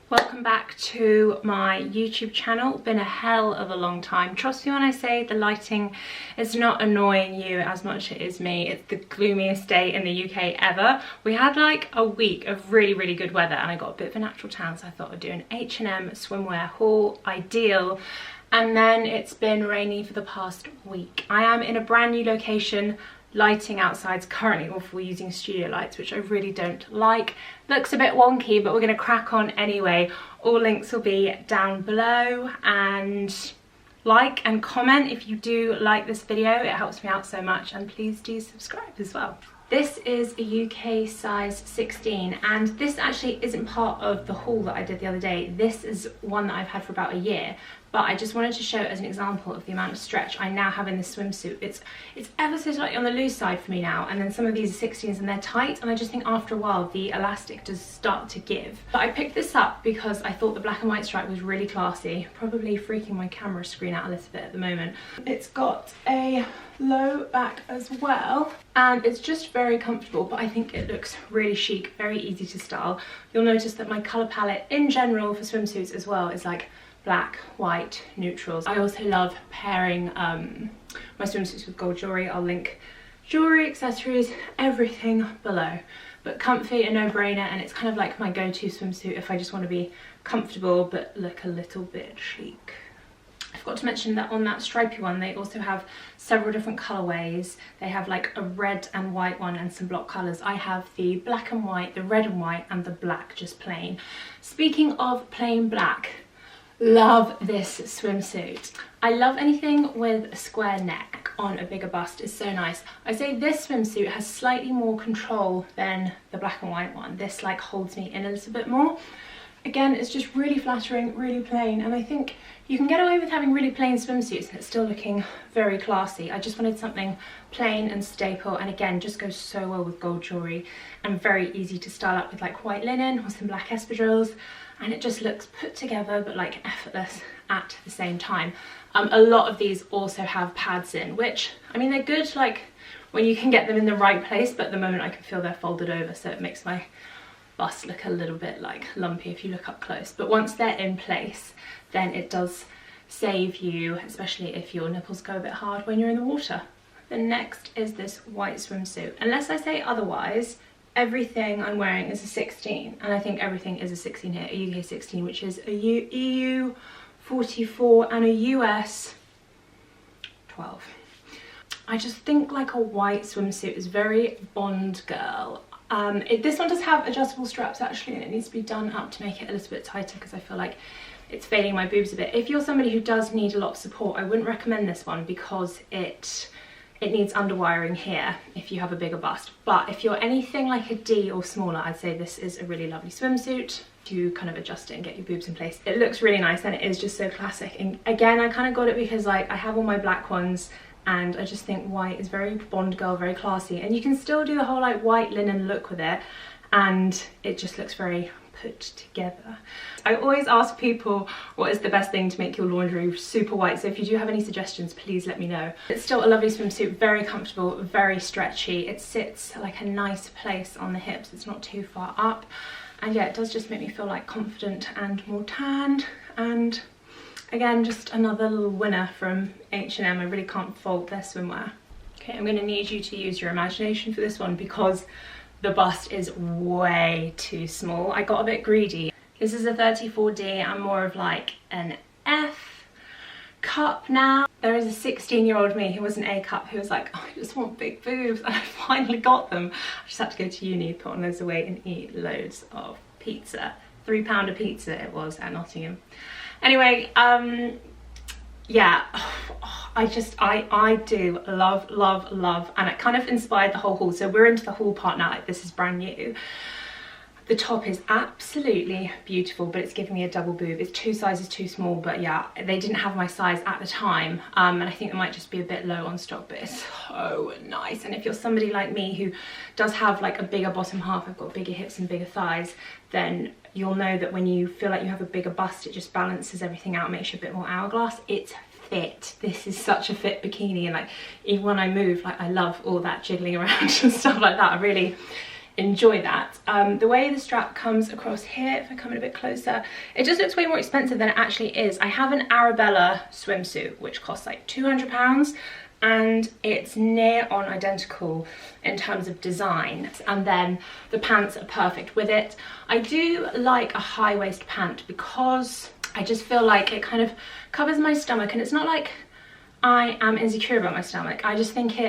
Welcome back to my YouTube channel. Been a hell of a long time. Trust me when I say the lighting is not annoying you as much as it is me. It's the gloomiest day in the UK ever. We had like a week of really good weather and I got a bit of a natural tan, so I thought I'd do an H&M swimwear haul, ideal. And then it's been rainy for the past week. I am in a brand new location. Lighting outside's currently awful, using studio lights, which I really don't like. Looks a bit wonky, but we're going to crack on anyway. All links will be down below, and like and comment if you do like this video. It helps me out so much, and please do subscribe as well. This is a UK size 16, and this actually isn't part of the haul that I did the other day. This is one that I've had for about a year, but I just wanted to show it as an example of the amount of stretch I now have in this swimsuit. It's ever so slightly on the loose side for me now, and then some of these are 16s and they're tight, and I just think after a while the elastic does start to give. But I picked this up because I thought the black and white stripe was really classy, probably freaking my camera screen out a little bit at the moment. It's got a low back as well, and it's just very comfortable, but I think it looks really chic, very easy to style. You'll notice that my colour palette in general for swimsuits as well is like black, white, neutrals. I also love pairing my swimsuits with gold jewellery. I'll link jewellery, accessories, everything below. But comfy, a no-brainer, and it's kind of like my go-to swimsuit if I just want to be comfortable but look a little bit chic. I forgot to mention that on that stripy one they also have several different colorways. They have like a red and white one and some block colors. I have the black and white, the red and white, and the black just plain. Speaking of plain black, love this swimsuit. I love anything with a square neck on a bigger bust. Is so nice. I say this swimsuit has slightly more control than the black and white one. This like holds me in a little bit more. Again, it's just really flattering, really plain, and I think you can get away with having really plain swimsuits and it's still looking very classy. I just wanted something plain and staple, and again, just goes so well with gold jewellery and very easy to style up with like white linen or some black espadrilles, and it just looks put together but like effortless at the same time. A lot of these also have pads in, which, I mean, they're good like when you can get them in the right place, but at the moment I can feel they're folded over, so it makes my bust look a little bit like lumpy if you look up close. But once they're in place, then it does save you, especially if your nipples go a bit hard when you're in the water. The next is this white swimsuit. Unless I say otherwise, everything I'm wearing is a 16, and I think everything is a 16 here, a UK 16, which is a EU 44 and a US 12. I just think like a white swimsuit is very Bond girl. This one does have adjustable straps actually, and it needs to be done up to make it a little bit tighter because I feel like it's fading my boobs a bit. If you're somebody who does need a lot of support, I wouldn't recommend this one because it needs underwiring here if you have a bigger bust. But if you're anything like a D or smaller, I'd say this is a really lovely swimsuit to kind of adjust it and get your boobs in place. It looks really nice and it is just so classic. And again, I kind of got it because like I have all my black ones, and I just think white is very Bond girl, very classy, and you can still do the whole like white linen look with it, and it just looks very put together. I always ask people what is the best thing to make your laundry super white, so if you do have any suggestions, please let me know. It's still a lovely swimsuit, very comfortable, very stretchy. It sits like a nice place on the hips, it's not too far up, and yeah, it does just make me feel like confident and more tanned. And again, just another little winner from H&M. I really can't fault their swimwear. Okay, I'm going to need you to use your imagination for this one because the bust is way too small. I got a bit greedy. This is a 34D. I'm more of like an F cup now. There is a 16-year-old me who was an A cup who was like, oh, I just want big boobs, and I finally got them. I just had to go to uni, put on loads of weight and eat loads of pizza. £3 a pizza it was at Nottingham. Anyway, yeah, I do love, and it kind of inspired the whole haul. So we're into the haul part now, like this is brand new. The top is absolutely beautiful, but it's giving me a double boob. It's 2 sizes too small, but yeah, they didn't have my size at the time, and I think it might just be a bit low on stock, but it's so nice. And if you're somebody like me who does have like a bigger bottom half, I've got bigger hips and bigger thighs, then you'll know that when you feel like you have a bigger bust, it just balances everything out, makes you a bit more hourglass. It's fit. This is such a fit bikini, and like even when I move, like I love all that jiggling around and stuff like that. I really enjoy that. The way the strap comes across here, if I come in a bit closer, it just looks way more expensive than it actually is. I have an Arabella swimsuit which costs like £200 and it's near on identical in terms of design, and then the pants are perfect with it. I do like a high waist pant because I just feel like it kind of covers my stomach, and it's not like I am insecure about my stomach. I just think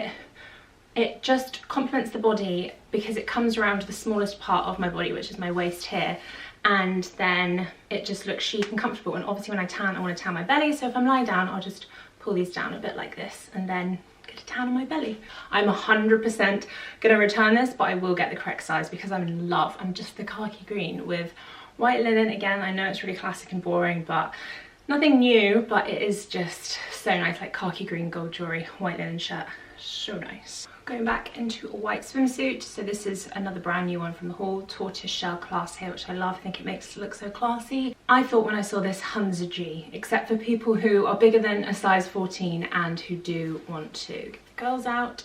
it just complements the body because it comes around to the smallest part of my body, which is my waist here, and then it just looks chic and comfortable. And obviously when I tan, I want to tan my belly, so if I'm lying down, I'll just pull these down a bit like this and then get a tan on my belly. I'm 100% gonna return this, but I will get the correct size because I'm in love. I'm just the khaki green with white linen. Again, I know it's really classic and boring, but nothing new, but it is just so nice, like khaki green, gold jewelry, white linen shirt, so nice. Going back into a white swimsuit, so this is another brand new one from the haul, tortoise shell class here, which I love. I think it makes it look so classy. I thought when I saw this, Hunza G, except for people who are bigger than a size 14 and who do want to get the girls out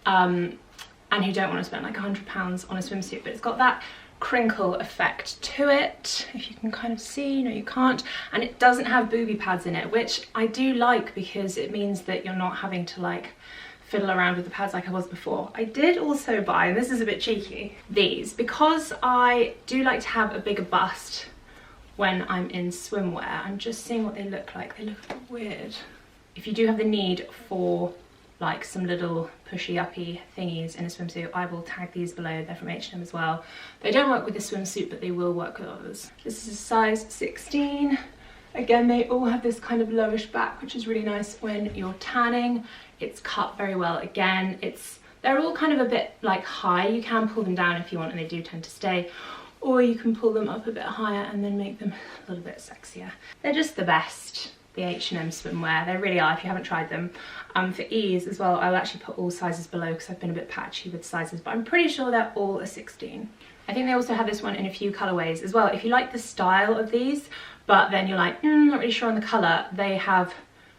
and who don't want to spend like £100 on a swimsuit, but it's got that crinkle effect to it, if you can kind of see. No, you can't. And it doesn't have booby pads in it, which I do like because it means that you're not having to like fiddle around with the pads like I was before. I did also buy, and this is a bit cheeky, these, because I do like to have a bigger bust when I'm in swimwear. I'm just seeing what they look like. They look a bit weird. If you do have the need for like some little pushy uppy thingies in a swimsuit, I will tag these below. They're from H&M as well. They don't work with this swimsuit, but they will work with others. This is a size 16. Again, they all have this kind of lowish back, which is really nice when you're tanning. It's cut very well. Again, they're all kind of a bit like high. You can pull them down if you want, and they do tend to stay, or you can pull them up a bit higher and then make them a little bit sexier. They're just the best, the H&M swimwear. They really are if you haven't tried them. For ease as well, I'll actually put all sizes below because I've been a bit patchy with sizes, but I'm pretty sure they're all a 16. I think they also have this one in a few colorways as well. If you like the style of these, but then you're like, not really sure on the color, they have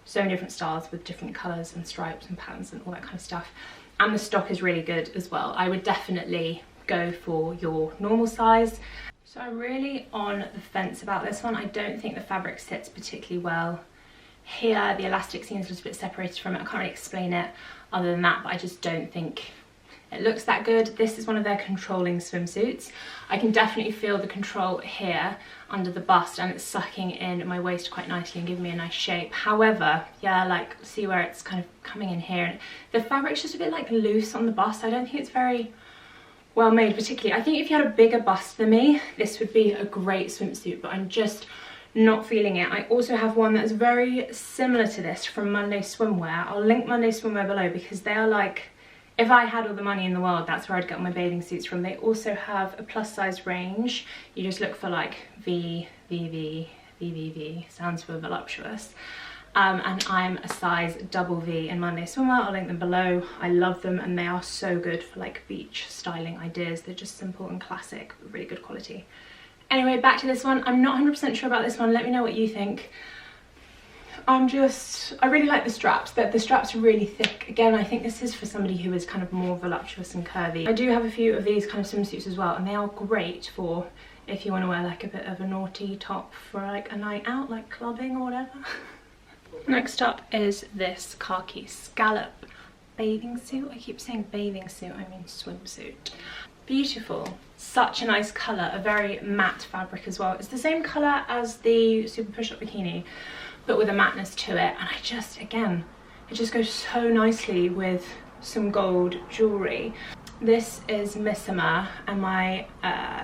so many different styles with different colors and stripes and patterns and all that kind of stuff. And the stock is really good as well. I would definitely go for your normal size. So I'm really on the fence about this one. I don't think the fabric sits particularly well here. The elastic seems a little bit separated from it. I can't really explain it other than that, but I just don't think it looks that good. This is one of their controlling swimsuits. I can definitely feel the control here under the bust, and it's sucking in my waist quite nicely and giving me a nice shape. However, yeah, like see where it's kind of coming in here, and the fabric's just a bit like loose on the bust. I don't think it's very well made particularly. I think if you had a bigger bust than me, this would be a great swimsuit, but I'm just not feeling it. I also have one that's very similar to this from Monday Swimwear. I'll link Monday Swimwear below because they are like, if I had all the money in the world, that's where I'd get my bathing suits from. They also have a plus size range. You just look for like V, VV, VVV, stands for voluptuous. And I'm a size double V in Monday Swimwear. I'll link them below. I love them and they are so good for like beach styling ideas. They're just simple and classic, but really good quality. Anyway, back to this one. I'm not 100% sure about this one. Let me know what you think. I really like the straps. The straps are really thick. Again, I think this is for somebody who is kind of more voluptuous and curvy. I do have a few of these kind of swimsuits as well, and they are great for if you want to wear like a bit of a naughty top for like a night out, like clubbing or whatever. Next up is this khaki scallop bathing suit. I keep saying bathing suit, I mean swimsuit. Beautiful. Such a nice colour, a very matte fabric as well. It's the same colour as the Super Push-Up Bikini, but with a matteness to it, and again, it just goes so nicely with some gold jewellery. This is Missima, and my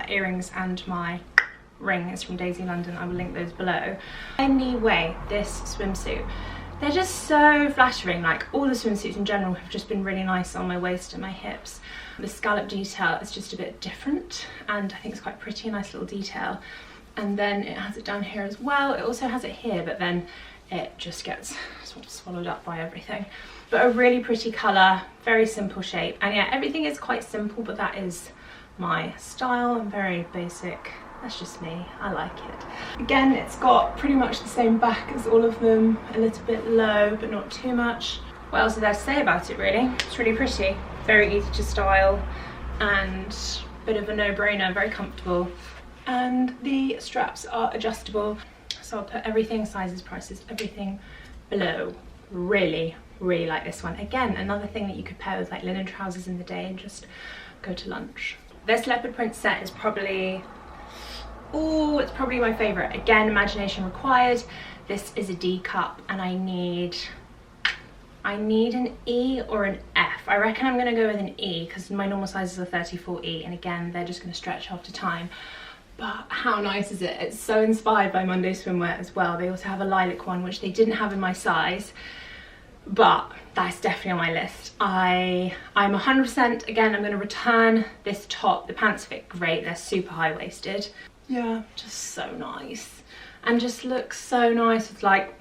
earrings and my ring is from Daisy London. I will link those below. Anyway, this swimsuit, they're just so flattering. Like all the swimsuits in general have just been really nice on my waist and my hips. The scallop detail is just a bit different, and I think it's quite pretty, a nice little detail. And then it has it down here as well. It also has it here, but then it just gets sort of swallowed up by everything. But a really pretty colour, very simple shape. And yeah, everything is quite simple, but that is my style. I'm very basic. That's just me. I like it. Again, it's got pretty much the same back as all of them. A little bit low, but not too much. What else is there to say about it, really? It's really pretty. Very easy to style. And bit of a no-brainer, very comfortable. And the straps are adjustable. So I'll put everything, sizes, prices, everything below. Really, really like this one. Again, another thing that you could pair with like linen trousers in the day and just go to lunch. This leopard print set is probably, oh, it's probably my favorite. Again, imagination required. This is a D cup and I need an E or an F. I reckon I'm gonna go with an E because my normal sizes are 34E, and again, they're just gonna stretch after time. But how nice is it? It's so inspired by Monday Swimwear as well. They also have a lilac one, which they didn't have in my size, but that's definitely on my list. I'm 100%, again, I'm gonna return this top. The pants fit great, they're super high-waisted. Yeah, just so nice. And just looks so nice with like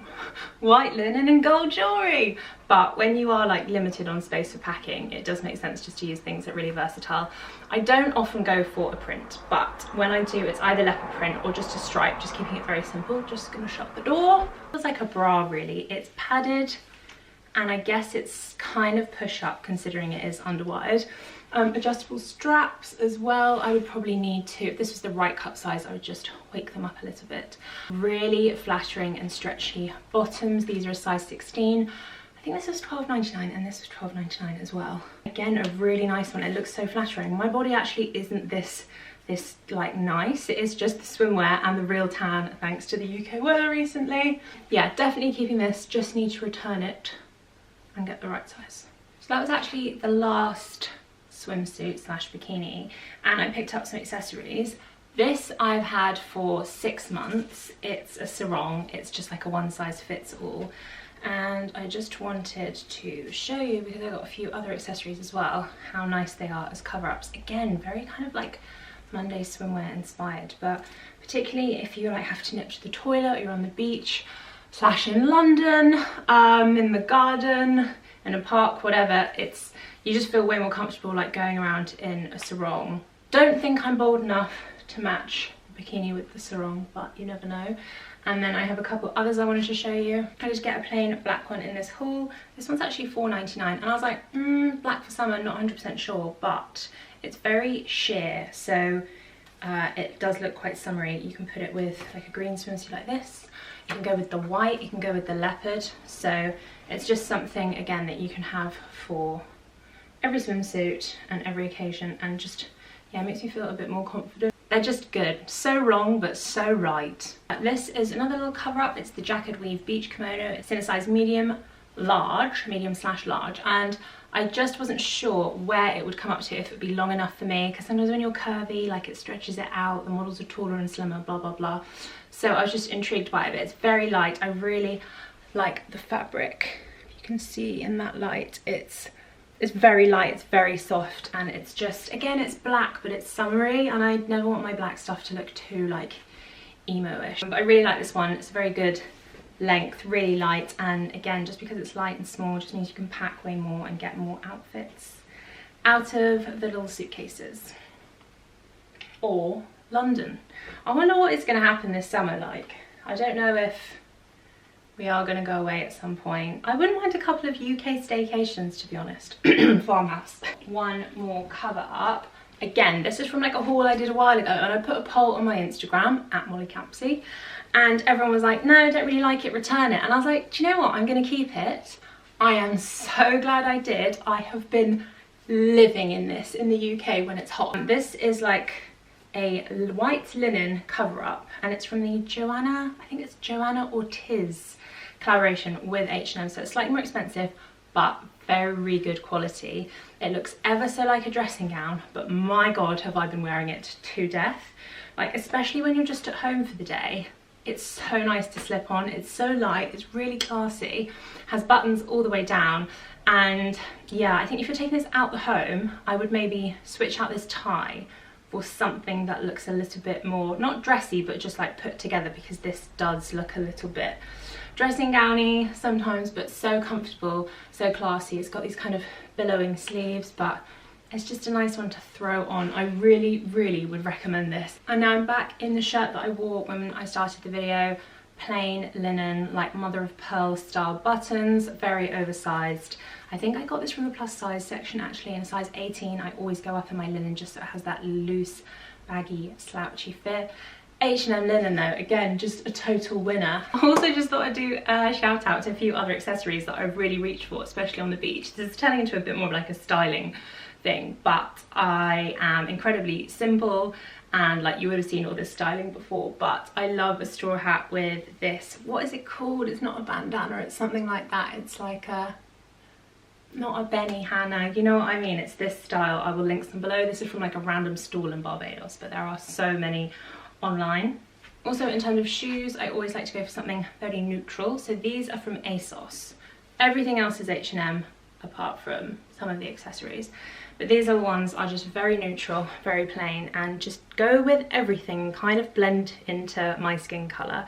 white linen and gold jewellery. But when you are like limited on space for packing, it does make sense just to use things that are really versatile. I don't often go for a print, but when I do, it's either leopard print or just a stripe, just keeping it very simple. Just gonna shut the door. It's like a bra really. It's padded and I guess it's kind of push up considering it is underwired. Adjustable straps as well. I would probably need to, if this was the right cup size, I would just wake them up a little bit. Really flattering and stretchy bottoms. These are a size 16. I think this was $12.99 and this was $12.99 as well. Again, a really nice one. It looks so flattering. My body actually isn't this like nice. It is just the swimwear and the real tan thanks to the UK weather recently. Yeah, definitely keeping this. Just need to return it and get the right size. So that was actually the last swimsuit slash bikini, and I picked up some accessories. This I've had for 6 months. It's a sarong. It's just like a one size fits all, and I just wanted to show you, because I got a few other accessories as well, how nice they are as cover-ups. Again, very kind of like Monday Swimwear inspired, but particularly if you like have to nip to the toilet or you're on the beach slash in London, in the garden, in a park, whatever, you just feel way more comfortable like going around in a sarong. Don't think I'm bold enough to match the bikini with the sarong, but you never know. And then I have a couple others I wanted to show you. I just get a plain black one in this haul. This one's actually $4.99, and I was like, black for summer, not 100% sure, but it's very sheer, so it does look quite summery. You can put it with like a green swimsuit like this. You can go with the white, you can go with the leopard. So it's just something, again, that you can have for every swimsuit and every occasion, and just, yeah, it makes me feel a bit more confident. They're just good. So wrong, but so right. This is another little cover up. It's the Jacket Weave Beach Kimono. It's in a size medium slash large, and I just wasn't sure where it would come up to, if it would be long enough for me, because sometimes when you're curvy, like, it stretches it out, the models are taller and slimmer, blah blah blah. So I was just intrigued by it, but it's very light. I really like the fabric. If you can see in that light, it's very light, it's very soft, and it's just, again, it's black, but it's summery, and I never want my black stuff to look too like emo-ish. But I really like this one. It's a very good length, really light, and again, just because it's light and small just means you can pack way more and get more outfits out of the little suitcases. Or London. I wonder what is going to happen this summer. Like, I don't know if we are going to go away at some point. I wouldn't mind a couple of UK staycations, to be honest. Farmhouse. One more cover up. Again, this is from like a haul I did a while ago, and I put a poll on my Instagram at Mollie Campsie, and everyone was like, no, I don't really like it, return it. And I was like, do you know what, I'm going to keep it. I am so glad I did. I have been living in this in the UK when it's hot. This is like a white linen cover up, and it's from the Joanna, I think it's Joanna Ortiz collaboration with H&M, so it's slightly more expensive but very good quality. It looks ever so like a dressing gown, but my god, have I been wearing it to death. Like, especially when you're just at home for the day, it's so nice to slip on. It's so light, it's really classy, has buttons all the way down, and yeah, I think if you're taking this out the home, I would maybe switch out this tie for something that looks a little bit more, not dressy, but just like put together, because this does look a little bit dressing gowny sometimes, but so comfortable, so classy. It's got these kind of billowing sleeves, but it's just a nice one to throw on. I really, really would recommend this. And now I'm back in the shirt that I wore when I started the video, plain linen, like mother of pearl style buttons, very oversized. I think I got this from the plus size section actually, in a size 18. I always go up in my linen just so it has that loose, baggy, slouchy fit. H&M linen though, again, just a total winner. I also just thought I'd do a shout out to a few other accessories that I've really reached for, especially on the beach. This is turning into a bit more of like a styling thing, but I am incredibly simple and like you would have seen all this styling before, but I love a straw hat with this, what is it called? It's not a bandana, it's something like that. It's like a, not a Benihana, you know what I mean? It's this style. I will link them below. This is from like a random stall in Barbados, but there are so many online. Also, in terms of shoes, I always like to go for something very neutral. So these are from ASOS. Everything else is H&M apart from some of the accessories. But these are the ones are just very neutral, very plain, and just go with everything, kind of blend into my skin colour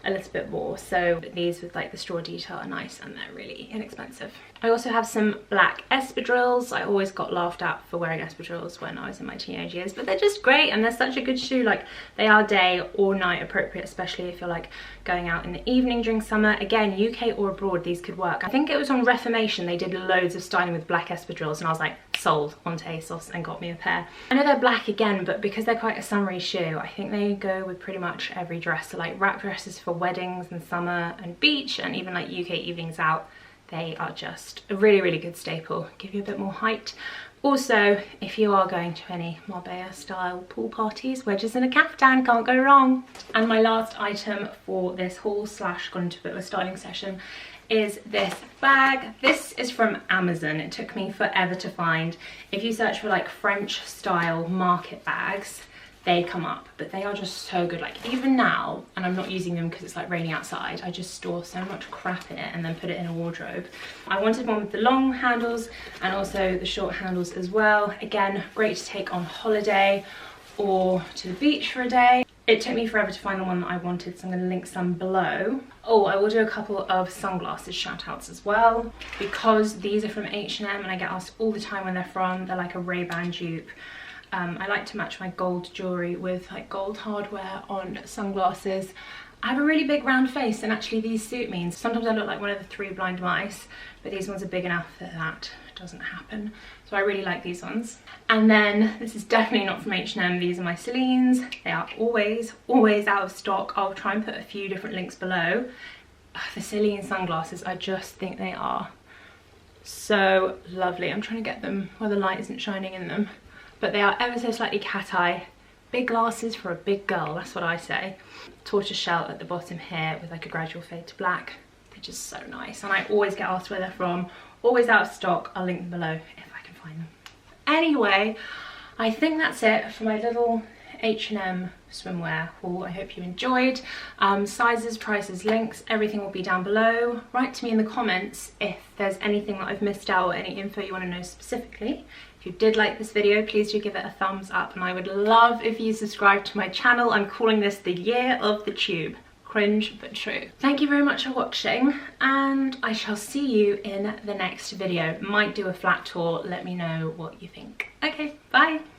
a little bit more. So these with like the straw detail are nice and they're really inexpensive. I also have some black espadrilles. I always got laughed at for wearing espadrilles when I was in my teenage years, but they're just great and they're such a good shoe. Like they are day or night appropriate, especially if you're like going out in the evening during summer. Again, UK or abroad, these could work. I think it was on Reformation, they did loads of styling with black espadrilles and I was like sold onto ASOS and got me a pair. I know they're black again, but because they're quite a summery shoe, I think they go with pretty much every dress. So like wrap dresses for weddings and summer and beach, and even like UK evenings out, they are just a really, really good staple. Give you a bit more height. Also, if you are going to any Marbella style pool parties, wedges and a caftan, can't go wrong. And my last item for this haul slash gone into a bit of a styling session is this bag. This is from Amazon. It took me forever to find. If you search for like French style market bags, they come up, but they are just so good. Like even now, and I'm not using them because it's like raining outside, I just store so much crap in it and then put it in a wardrobe. I wanted one with the long handles and also the short handles as well. Again, great to take on holiday or to the beach for a day. It took me forever to find the one that I wanted, so I'm going to link some below. Oh, I will do a couple of sunglasses shout outs as well, because these are from H&M and I get asked all the time when they're from. They're like a Ray-Ban dupe. I like to match my gold jewellery with like gold hardware on sunglasses. I have a really big round face and actually these suit me. Sometimes I look like one of the 3 blind mice, but these ones are big enough that that doesn't happen. So I really like these ones. And then this is definitely not from H&M. These are my Celines. They are always out of stock. I'll try and put a few different links below. The Celine sunglasses, I just think they are so lovely. I'm trying to get them where the light isn't shining in them. But they are ever so slightly cat eye. Big glasses for a big girl, that's what I say. Tortoise shell at the bottom here with like a gradual fade to black. They're just so nice. And I always get asked where they're from. Always out of stock. I'll link them below if I can find them. Anyway, I think that's it for my little H&M swimwear haul. I hope you enjoyed. Sizes, prices, links, everything will be down below. Write to me in the comments if there's anything that I've missed out or any info you want to know specifically. If you did like this video, please do give it a thumbs up, and I would love if you subscribe to my channel. I'm calling this the year of the tube. Cringe but true. Thank you very much for watching, and I shall see you in the next video. Might do a flat tour. Let me know what you think. Okay, bye.